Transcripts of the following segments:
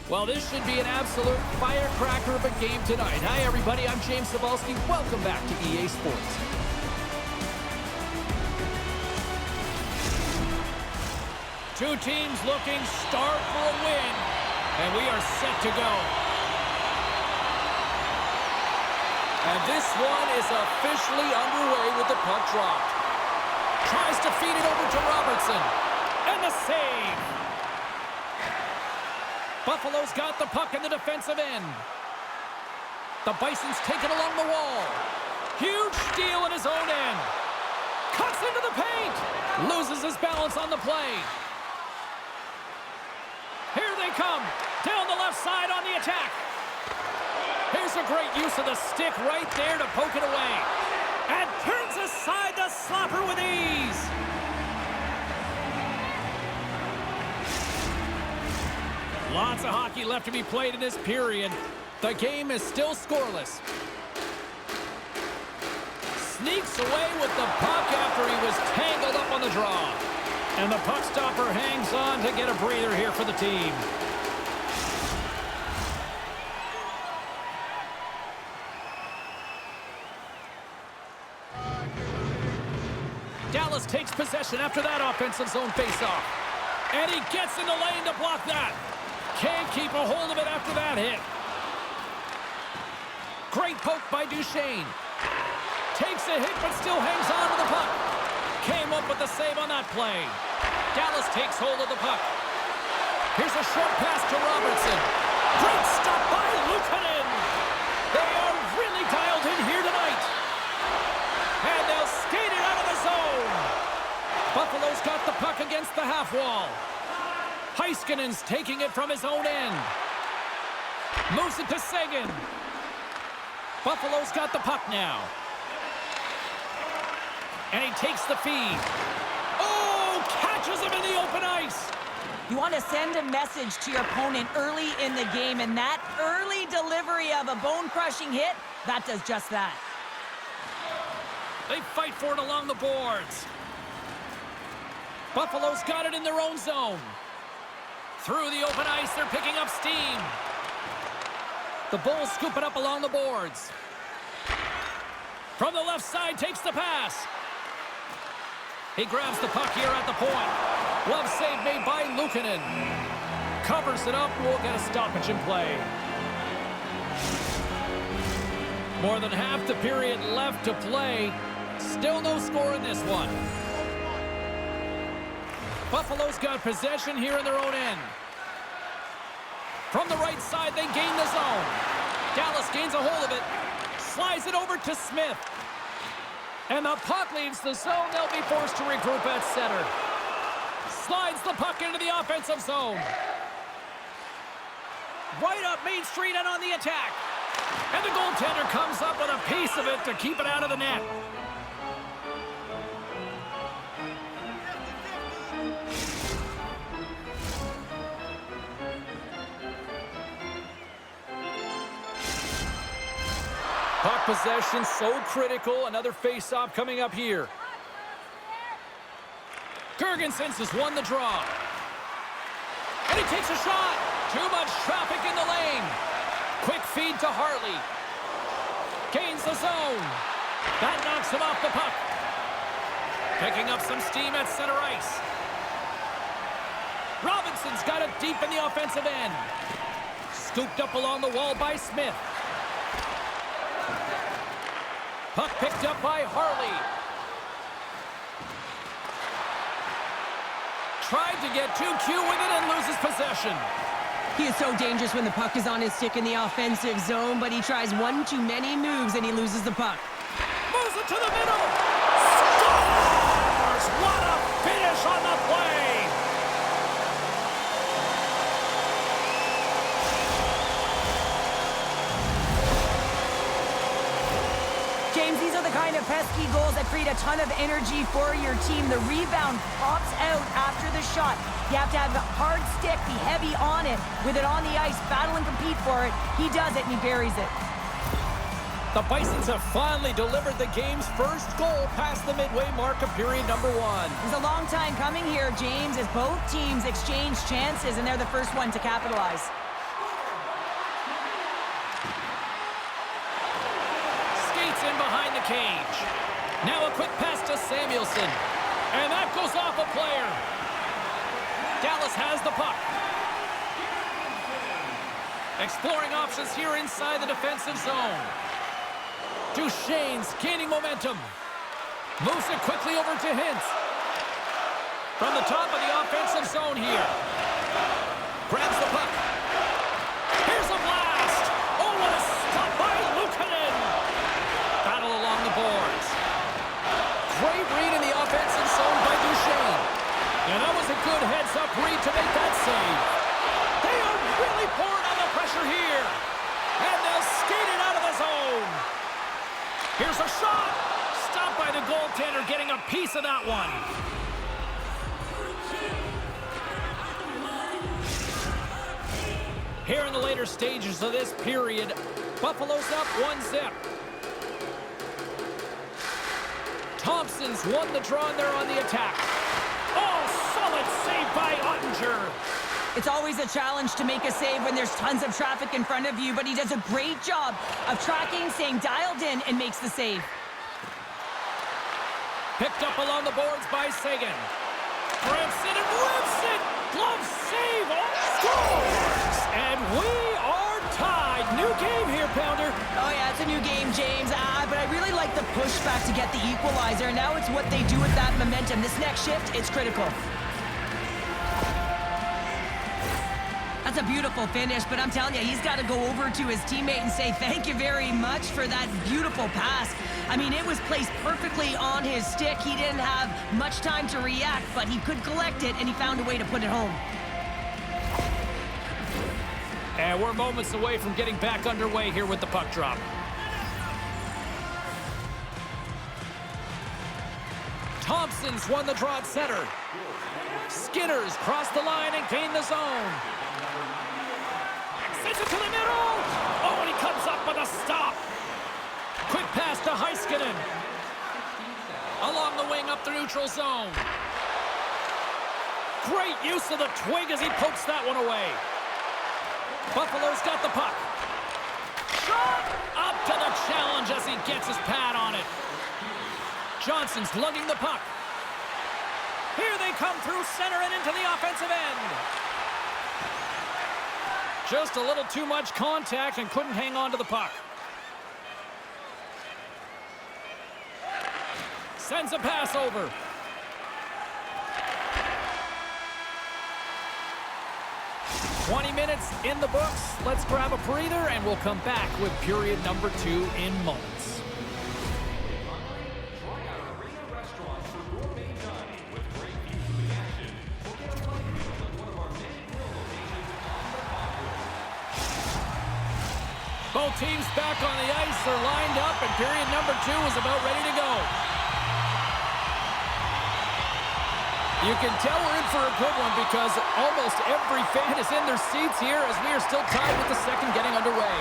Well, this should be an absolute firecracker of a game tonight. Hi, everybody. I'm James Cebulski. Welcome back to EA Sports. Two teams looking starved for a win, and we are set to go. And this one is officially underway with the puck dropped. Tries to feed it over to Robertson. And the save. Buffalo's got the puck in the defensive end. The Bisons take it along the wall. Huge steal in his own end. Cuts into the paint. Loses his balance on the play. Here they come. Down the left side on the attack. Here's a great use of the stick right there to poke it away. And turns aside the slapper with ease. Lots of hockey left to be played in this period. The game is still scoreless. Sneaks away with the puck after he was tangled up on the draw. And the puck stopper hangs on to get a breather here for the team. Dallas takes possession after that offensive zone faceoff. And he gets in the lane to block that. Can't keep a hold of it after that hit. Great poke by Duchesne. Takes a hit but still hangs on to the puck. Came up with the save on that play. Dallas takes hold of the puck. Here's a short pass to Robertson. Great stop by Luukkonen. They are really dialed in here tonight. And they'll skate it out of the zone. Buffalo's got the puck against the half wall. Heiskanen's taking it from his own end. Moves it to Seguin. Buffalo's got the puck now. And he takes the feed. Oh, catches him in the open ice. You want to send a message to your opponent early in the game, and that early delivery of a bone-crushing hit, that does just that. They fight for it along the boards. Buffalo's got it in their own zone. Through the open ice, they're picking up steam. The Bulls scoop it up along the boards. From the left side, takes the pass. He grabs the puck here at the point. Glove save made by Luukkonen. Covers it up, we'll get a stoppage in play. More than half the period left to play. Still no score in this one. Buffalo's got possession here in their own end. From the right side, they gain the zone. Dallas gains a hold of it. Slides it over to Smith. And the puck leaves the zone. They'll be forced to regroup at center. Slides the puck into the offensive zone. Right up Main Street and on the attack. And the goaltender comes up with a piece of it to keep it out of the net. Puck possession so critical. Another face-off coming up here. Girgensons has won the draw. And he takes a shot. Too much traffic in the lane. Quick feed to Harley. Gains the zone. That knocks him off the puck. Picking up some steam at center ice. Robinson's got it deep in the offensive end. Scooped up along the wall by Smith. Puck picked up by Harley. Tried to get too cute with it and loses possession. He is so dangerous when the puck is on his stick in the offensive zone, but he tries one too many moves and he loses the puck. Moves it to the middle. Scores! What a finish on the play! James, these are the kind of pesky goals that create a ton of energy for your team. The rebound pops out after the shot. You have to have a hard stick, be heavy on it, with it on the ice, battle and compete for it. He does it and he buries it. The Bisons have finally delivered the game's first goal past the midway mark of period number 1. It's a long time coming here, James, as both teams exchange chances and they're the first one to capitalize. cage. Now a quick pass to Samuelson. And that goes off a player. Dallas has the puck. Exploring options here inside the defensive zone. Duchesne's gaining momentum. Moves it quickly over to Hintz. From the top of the offensive zone here. Grabs the puck. Here's a blast. Oh, what a stop by Luukkonen. Battle along the boards. Great read in the offensive zone by Duchesne. And that was a good heads-up read to make that save. They are really pouring on the pressure here. And they'll skate it out of the zone. Here's a shot. Stopped by the goaltender, getting a piece of that one. Here in the later stages of this period, Buffalo's up 1-0. Thompson's won the draw and they're on the attack. Oh, solid save by Ottinger. It's always a challenge to make a save when there's tons of traffic in front of you, but he does a great job of tracking, staying dialed in, and makes the save. Picked up along the boards by Sagan. Grips it and rips it. Glove save. Oh, scores! And we are tied. New game here, Pounder. Oh, yeah, it's a new game, James. But I really like the pushback to get the equalizer. Now it's what they do with that momentum. This next shift, it's critical. That's a beautiful finish, but I'm telling you, he's got to go over to his teammate and say thank you very much for that beautiful pass. I mean, it was placed perfectly on his stick. He didn't have much time to react, but he could collect it, and he found a way to put it home. And we're moments away from getting back underway here with the puck drop. Thompson's won the draw at center. Skinner's crossed the line and gained the zone. Sends it to the middle. Oh, and he comes up with a stop. Quick pass to Heiskanen. Along the wing up the neutral zone. Great use of the twig as he pokes that one away. Buffalo's got the puck. Shot! Up to the challenge as he gets his pad on it. Johnson's lugging the puck. Here they come through center and into the offensive end. Just a little too much contact and couldn't hang on to the puck. Sends a pass over. "20 minutes in the books. Let's grab a breather and we'll come back with period number 2 in moments. Both teams back on the ice. They're lined up and period number 2 is about ready to go. You can tell we're in for a good one because almost every fan is in their seats here as we are still tied with the second getting underway.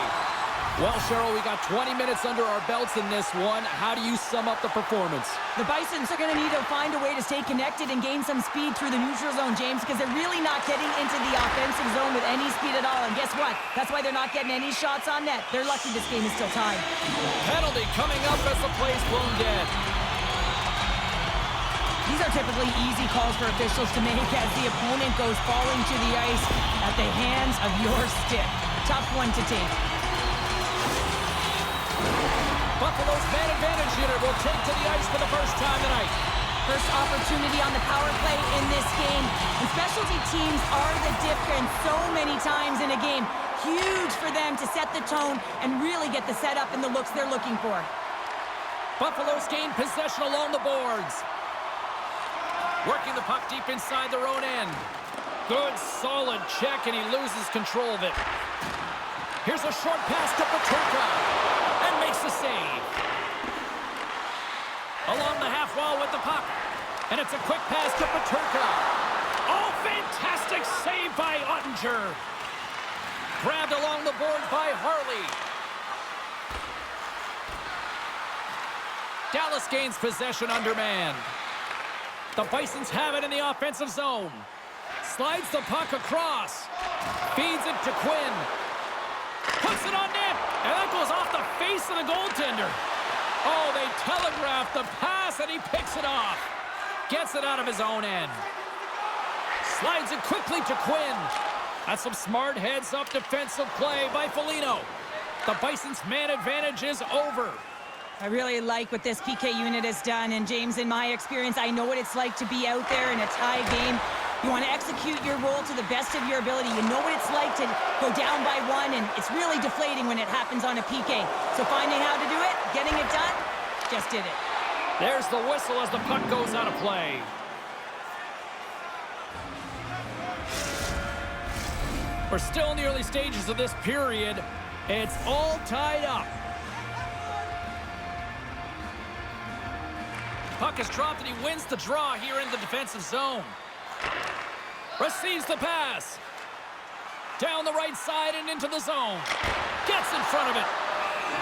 Well, Cheryl, we got 20 minutes under our belts in this one. How do you sum up the performance? The Bisons are going to need to find a way to stay connected and gain some speed through the neutral zone, James, because they're really not getting into the offensive zone with any speed at all. And guess what? That's why they're not getting any shots on net. They're lucky this game is still tied. Penalty coming up as the play's blown dead. These are typically easy calls for officials to make as the opponent goes falling to the ice at the hands of your stick. Tough one to take. Buffalo's man advantage unit will take to the ice for the first time tonight. First opportunity on the power play in this game. And specialty teams are the difference so many times in a game. Huge for them to set the tone and really get the setup and the looks they're looking for. Buffalo's gained possession along the boards. Working the puck deep inside their own end. Good, solid check, and he loses control of it. Here's a short pass to Peterka, and makes the save. Along the half wall with the puck, and it's a quick pass to Peterka. Oh, fantastic save by Ottinger. Grabbed along the board by Harley. Dallas gains possession undermanned. The Bisons have it in the offensive zone. Slides the puck across. Feeds it to Quinn. Puts it on net. And that goes off the face of the goaltender. Oh, they telegraphed the pass, and he picks it off. Gets it out of his own end. Slides it quickly to Quinn. That's some smart heads-up defensive play by Foligno. The Bisons' man advantage is over. I really like what this PK unit has done, and James, in my experience, I know what it's like to be out there in a tie game. You want to execute your role to the best of your ability. You know what it's like to go down by one, and it's really deflating when it happens on a PK. So finding how to do it, getting it done, just did it. There's the whistle as the puck goes out of play. We're still in the early stages of this period. It's all tied up. Puck is dropped and he wins the draw here in the defensive zone. Receives the pass. Down the right side and into the zone. Gets in front of it.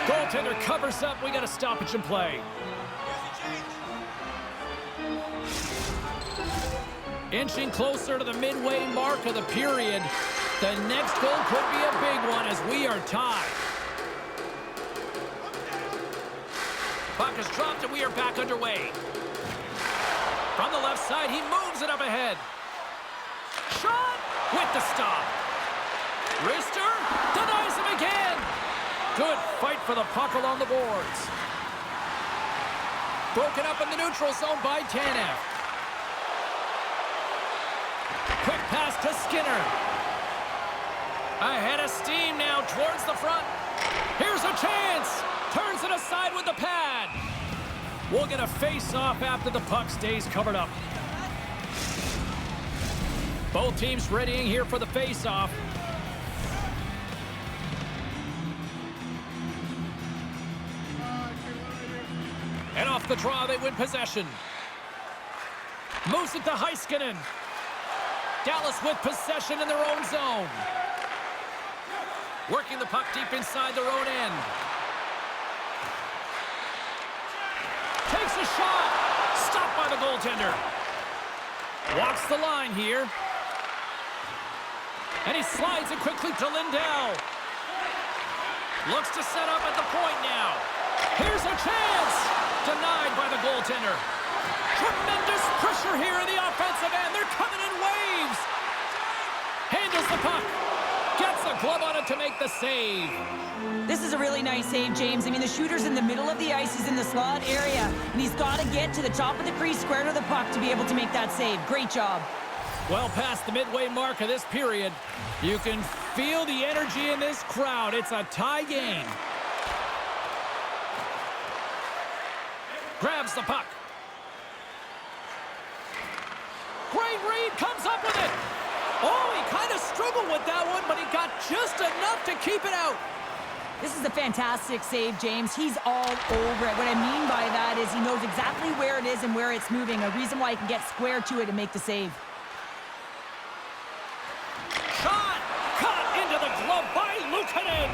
Goaltender covers up. We got a stoppage in play. Inching closer to the midway mark of the period. The next goal could be a big one as we are tied. Puck is dropped and we are back underway. From the left side, he moves it up ahead. Shot with the stop. Rister denies him again. Good fight for the puck along the boards. Broken up in the neutral zone by Tanev. Quick pass to Skinner. Ahead of steam now towards the front. Here's a chance. Turns it aside with the pad. We'll get a face-off after the puck stays covered up. Both teams readying here for the face-off. And off the draw, they win possession. Moves it to Heiskanen. Dallas with possession in their own zone. Working the puck deep inside their own end. Takes a shot. Stopped by the goaltender. Walks the line here. And he slides it quickly to Lindell. Looks to set up at the point now. Here's a chance. Denied by the goaltender. Tremendous pressure here in the offensive end. They're coming in waves. Handles the puck. Gets a glove on it to make the save. This is a really nice save, James. I mean, the shooter's in the middle of the ice. He's in the slot area, and he's got to get to the top of the crease, square to the puck to be able to make that save. Great job. Well past the midway mark of this period. You can feel the energy in this crowd. It's a tie game. Grabs the puck. Great read, comes up with it. Oh, he kind of struggled with that one, but he got just enough to keep it out. This is a fantastic save, James. He's all over it. What I mean by that is he knows exactly where it is and where it's moving. A reason why he can get square to it and make the save. Shot! Caught into the glove by Luukkonen.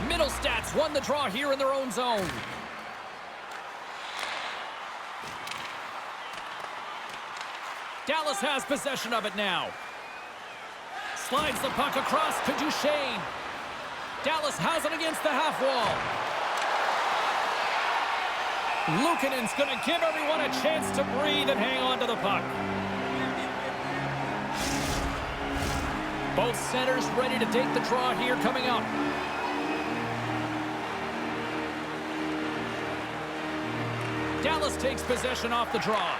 Middlestats won the draw here in their own zone. Dallas has possession of it now. Slides the puck across to Duchesne. Dallas has it against the half wall. Luukkonen's going to give everyone a chance to breathe and hang on to the puck. Both centers ready to take the draw here coming up. Dallas takes possession off the draw.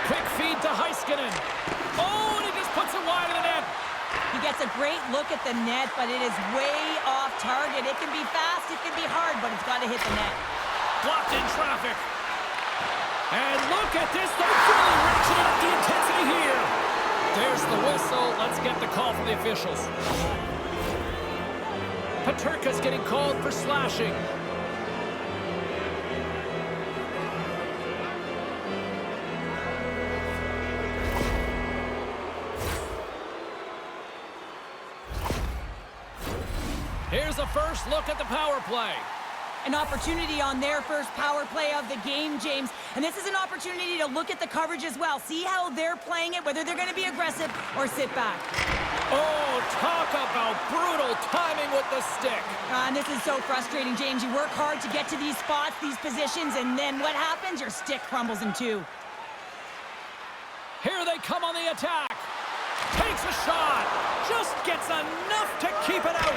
Quick feed to Heiskanen. Oh, and he just puts it wide of the net. He gets a great look at the net, but it is way off target. It can be fast, it can be hard, but it's got to hit the net. Blocked in traffic. And look at this. They're really ratcheting up the intensity here. There's the whistle. Let's get the call from the officials. Peterka's getting called for slashing. Here's a first look at the power play. An opportunity on their first power play of the game, James. And this is an opportunity to look at the coverage as well. See how they're playing it, whether they're going to be aggressive or sit back. Oh, talk about brutal timing with the stick. And this is so frustrating, James. You work hard to get to these spots, these positions, and then what happens? Your stick crumbles in two. Here they come on the attack. Takes a shot. Just gets enough to keep it out.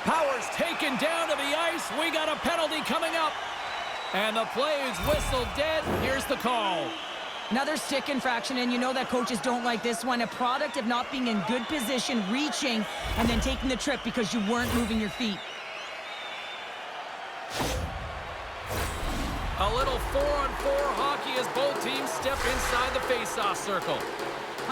Power's taken down to the ice. We got a penalty coming up. And the play is whistled dead. Here's the call. Another stick infraction, and you know that coaches don't like this one. A product of not being in good position, reaching, and then taking the trip because you weren't moving your feet. A little 4-on-4 hockey as both teams step inside the face-off circle.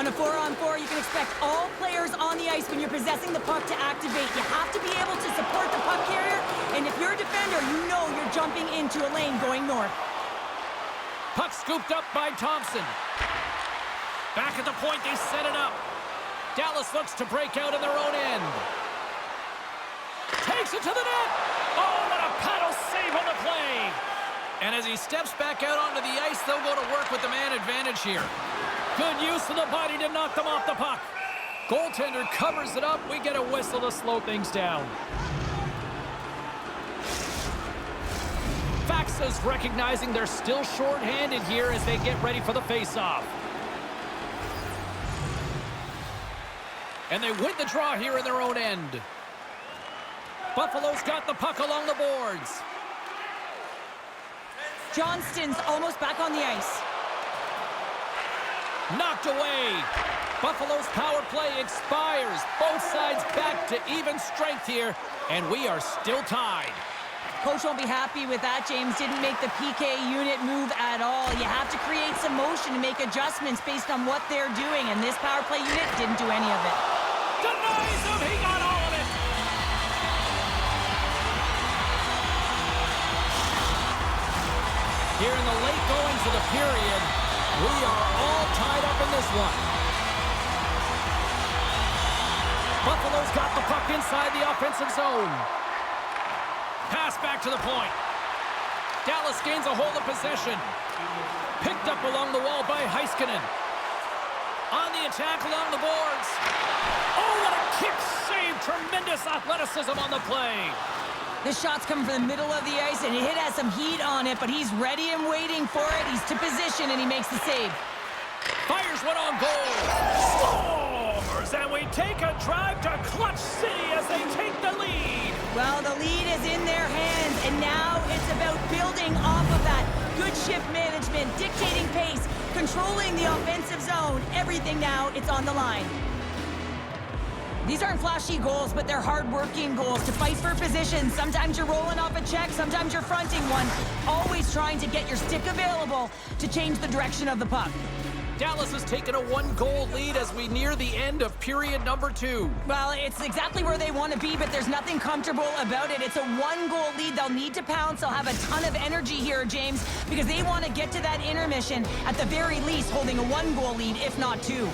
On a 4-on-4, you can expect all players on the ice when you're possessing the puck to activate. You have to be able to support the puck carrier, and if you're a defender, you know you're jumping into a lane going north. Puck scooped up by Thompson. Back at the point, they set it up. Dallas looks to break out in their own end. Takes it to the net. Oh, what a paddle save on the play. And as he steps back out onto the ice, they'll go to work with the man advantage here. Good use of the body to knock them off the puck. Goaltender covers it up. We get a whistle to slow things down. Faxa's recognizing they're still short-handed here as they get ready for the face-off. And they win the draw here in their own end. Buffalo's got the puck along the boards. Johnston's almost back on the ice. Knocked away. Buffalo's power play expires. Both sides back to even strength here, and we are still tied. Coach won't be happy with that, James. Didn't make the PK unit move at all. You have to create some motion to make adjustments based on what they're doing, and this power play unit didn't do any of it. Denies him. He got all of it. Here in the late goings of the period, we are all tied up in this one. Buffalo's got the puck inside the offensive zone. Pass back to the point. Dallas gains a hold of possession. Picked up along the wall by Heiskanen. On the attack along the boards. Oh, what a kick save. Tremendous athleticism on the play. This shot's coming from the middle of the ice, and it has some heat on it, but he's ready and waiting for it. He's to position, and he makes the save. Fires one on goal. Scores! And we take a drive to Clutch City as they take the lead. Well, the lead is in their hands, and now it's about building off of that. Good shift management, dictating pace, controlling the offensive zone. Everything now, it's on the line. These aren't flashy goals, but they're hard-working goals to fight for position. Sometimes you're rolling off a check, sometimes you're fronting one. Always trying to get your stick available to change the direction of the puck. Dallas has taken a one-goal lead as we near the end of period number 2. Well, it's exactly where they want to be, but there's nothing comfortable about it. It's a one-goal lead. They'll need to pounce. They'll have a ton of energy here, James, because they want to get to that intermission, at the very least, holding a one-goal lead, if not two.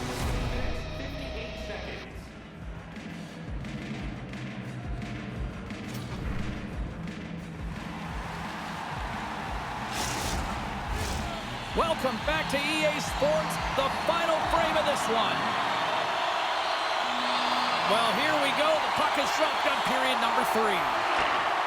Welcome back to EA Sports, the final frame of this one. Well, here we go. The puck is dropped on period number 3.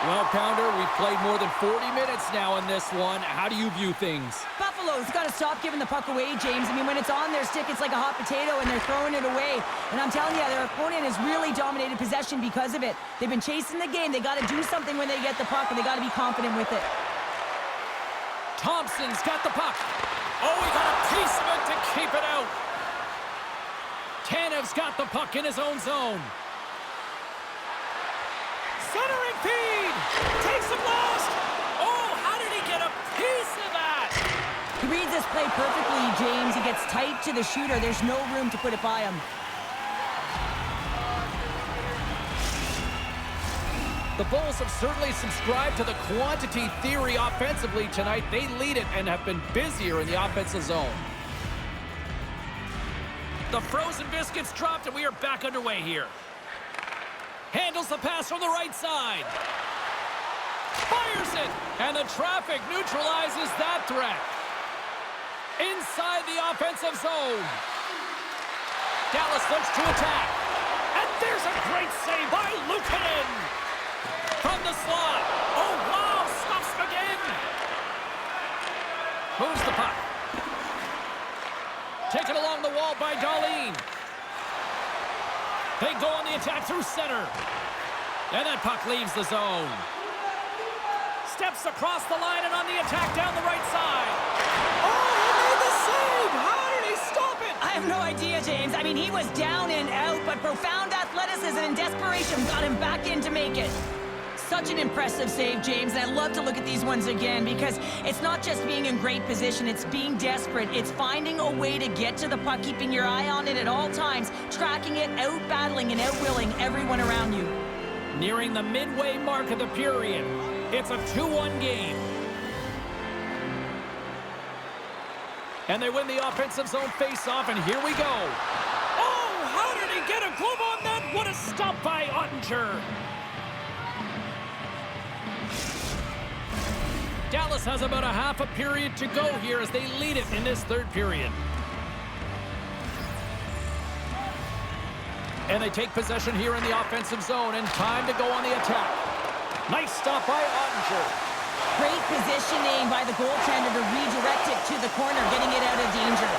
Well, Pounder, we've played more than 40 minutes now in this one. How do you view things? Buffalo's got to stop giving the puck away, James. I mean, when it's on their stick, it's like a hot potato, and they're throwing it away. And I'm telling you, their opponent has really dominated possession because of it. They've been chasing the game. They got to do something when they get the puck, and they got to be confident with it. Thompson's got the puck. Oh, he got a piece of it to keep it out. Tanev's got the puck in his own zone. Centering feed. Takes him last. Oh, how did he get a piece of that? He reads this play perfectly, James. He gets tight to the shooter. There's no room to put it by him. The Bulls have certainly subscribed to the quantity theory offensively tonight. They lead it and have been busier in the offensive zone. The frozen biscuits dropped, and we are back underway here. Handles the pass from the right side. Fires it, and the traffic neutralizes that threat. Inside the offensive zone. Dallas looks to attack. And there's a great save by Luukkonen. From the slot. Oh, wow, stops again. Moves the puck. Taken along the wall by Dahlin. They go on the attack through center. And that puck leaves the zone. Steps across the line and on the attack down the right side. Oh, he made the save! How did he stop it? I have no idea, James. I mean, he was down and out, but profound athleticism and desperation got him back in to make it. Such an impressive save, James, and I love to look at these ones again because it's not just being in great position, it's being desperate. It's finding a way to get to the puck, keeping your eye on it at all times, tracking it, out-battling and out-willing everyone around you. Nearing the midway mark of the period. It's a 2-1 game. And they win the offensive zone face-off, and here we go. Oh, how did he get a glove on that? What a stop by Ottinger. Dallas has about a half a period to go here as they lead it in this third period. And they take possession here in the offensive zone, and time to go on the attack. Nice stop by Ottinger. Great positioning by the goaltender to redirect it to the corner, getting it out of danger.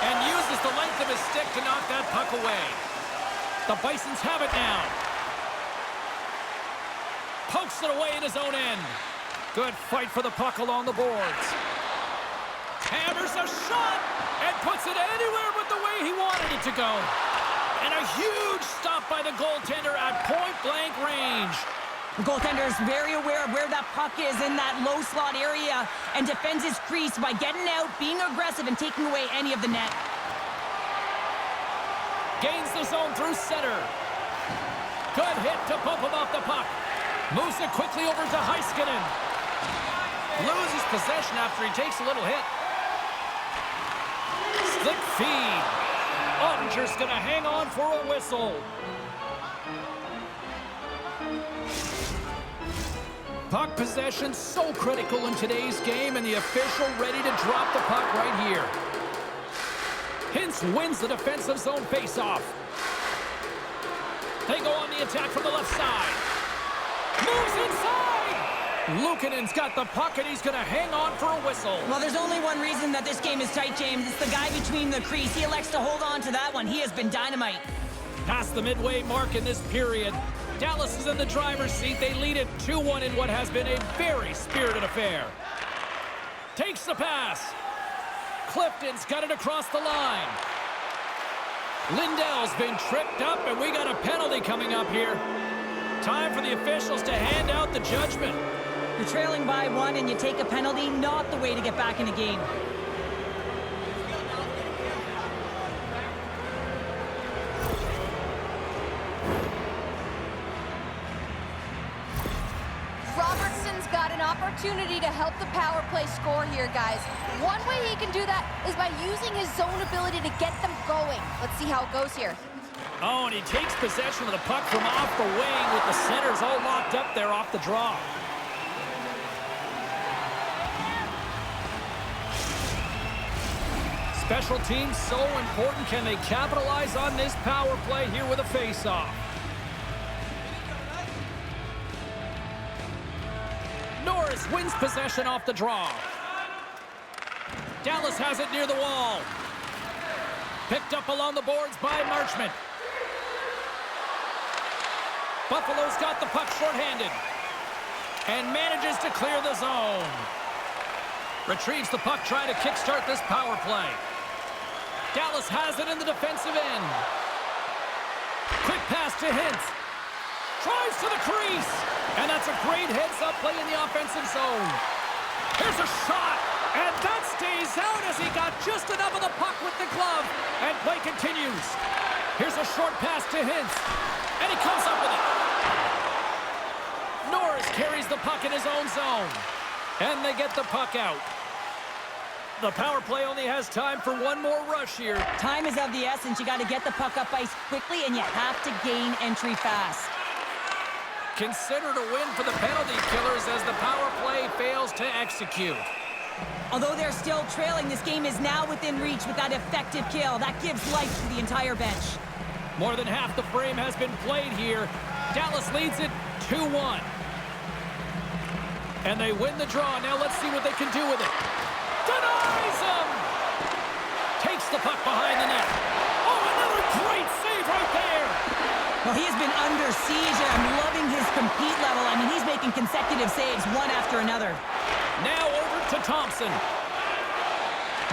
And uses the length of his stick to knock that puck away. The Bisons have it now. Pokes it away in his own end. Good fight for the puck along the boards. Hammers a shot and puts it anywhere but the way he wanted it to go. And a huge stop by the goaltender at point-blank range. The goaltender is very aware of where that puck is in that low slot area and defends his crease by getting out, being aggressive, and taking away any of the net. Gains the zone through center. Good hit to bump him off the puck. Moves it quickly over to Heiskanen. Loses possession after he takes a little hit. Slick feed. Ottinger's going to hang on for a whistle. Puck possession so critical in today's game, and the official ready to drop the puck right here. Hintz wins the defensive zone faceoff. They go on the attack from the left side. Moves inside! Luukkonen's got the puck, and he's going to hang on for a whistle. Well, there's only one reason that this game is tight, James. It's the guy between the crease. He elects to hold on to that one. He has been dynamite. Past the midway mark in this period, Dallas is in the driver's seat. They lead it 2-1 in what has been a very spirited affair. Takes the pass. Clifton's got it across the line. Lindell's been tripped up, and we got a penalty coming up here. Time for the officials to hand out the judgment. You're trailing by one and you take a penalty, not the way to get back in the game. Robertson's got an opportunity to help the power play score here, guys. One way he can do that is by using his zone ability to get them going. Let's see how it goes here. Oh, and he takes possession of the puck from off the wing with the centers all locked up there off the draw. Special teams so important. Can they capitalize on this power play here with a face-off? Norris wins possession off the draw. Dallas has it near the wall. Picked up along the boards by Marchment. Buffalo's got the puck shorthanded and manages to clear the zone. Retrieves the puck, trying to kickstart this power play. Dallas has it in the defensive end. Quick pass to Hintz. Drives to the crease. And that's a great heads-up play in the offensive zone. Here's a shot. And that stays out as he got just enough of the puck with the glove. And play continues. Here's a short pass to Hintz. And he comes up with it. Norris carries the puck in his own zone. And they get the puck out. The power play only has time for one more rush here. Time is of the essence. You got to get the puck up ice quickly, and you have to gain entry fast. considered a win for the penalty killers as the power play fails to execute. Although they're still trailing, this game is now within reach with that effective kill. That gives life to the entire bench. More than half the frame has been played here. Dallas leads it 2-1. And they win the draw. Now let's see what they can do with it. Denies him! Takes the puck behind the net. Oh, another great save right there! Well, he has been under siege, and I'm loving his compete level. I mean, he's making consecutive saves, one after another. Now over to Thompson.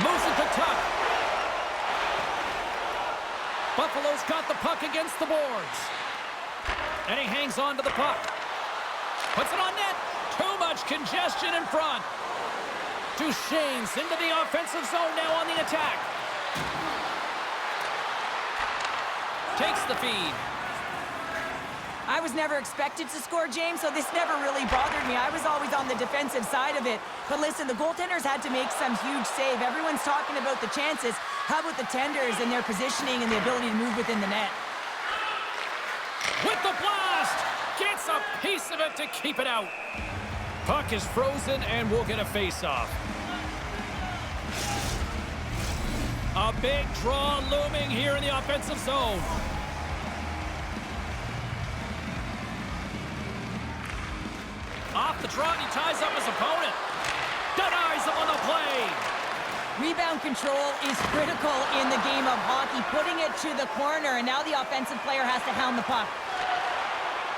Moves it to Tuck. Buffalo's got the puck against the boards. And he hangs on to the puck. Puts it on net. Too much congestion in front. Duchesne's into the offensive zone now on the attack. Takes the feed. I was never expected to score, James, so this never really bothered me. I was always on the defensive side of it. But listen, the goaltenders had to make some huge save. Everyone's talking about the chances. How about the tenders and their positioning and the ability to move within the net? With the blast! Gets a piece of it to keep it out. Puck is frozen and we'll get a face-off. A big draw looming here in the offensive zone. Off the draw, he ties up his opponent. Denies him on the play. Rebound control is critical in the game of hockey, putting it to the corner, and now the offensive player has to hound the puck.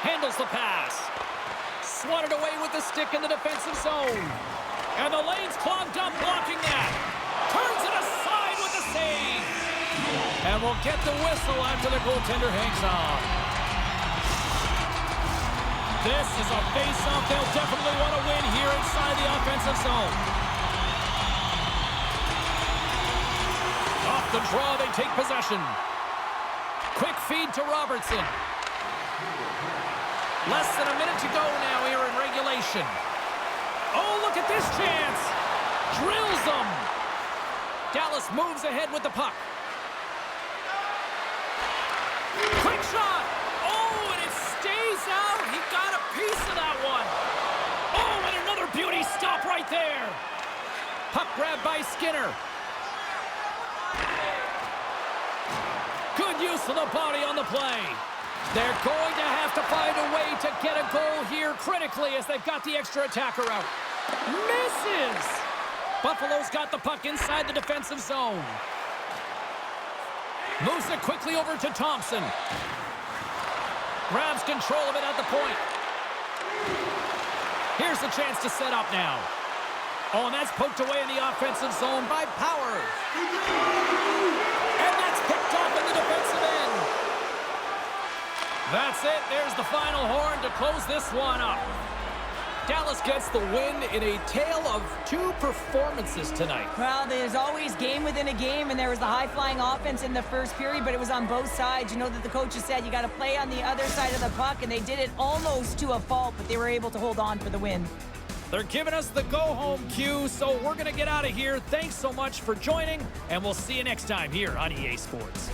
Handles the pass. Swatted away with the stick in the defensive zone. And the lane's clogged up, blocking that. Turns it aside with the save. And we'll get the whistle after the goaltender hangs on. This is a face-off they'll definitely want to win here inside the offensive zone. Off the draw, they take possession. Quick feed to Robertson. Less than a minute to go now here in regulation. Oh, look at this chance. Drills them. Dallas moves ahead with the puck. Quick shot. Oh, and it stays out. He got a piece of that one. Oh, and another beauty stop right there. Puck grab by Skinner. Good use of the body on the play. They're going to have to find a way to get a goal here critically as they've got the extra attacker out. Misses! Buffalo's got the puck inside the defensive zone. Moves it quickly over to Thompson. Grabs control of it at the point. Here's the chance to set up now. Oh, and that's poked away in the offensive zone by Power. And that's picked up in the defensive end. That's it. There's the final horn to close this one up. Dallas gets the win in a tale of two performances tonight. Well, there's always game within a game, and there was the high-flying offense in the first period, but it was on both sides. You know that the coaches said you got to play on the other side of the puck, and they did it almost to a fault, but they were able to hold on for the win. They're giving us the go-home cue, so we're going to get out of here. Thanks so much for joining, and we'll see you next time here on EA Sports.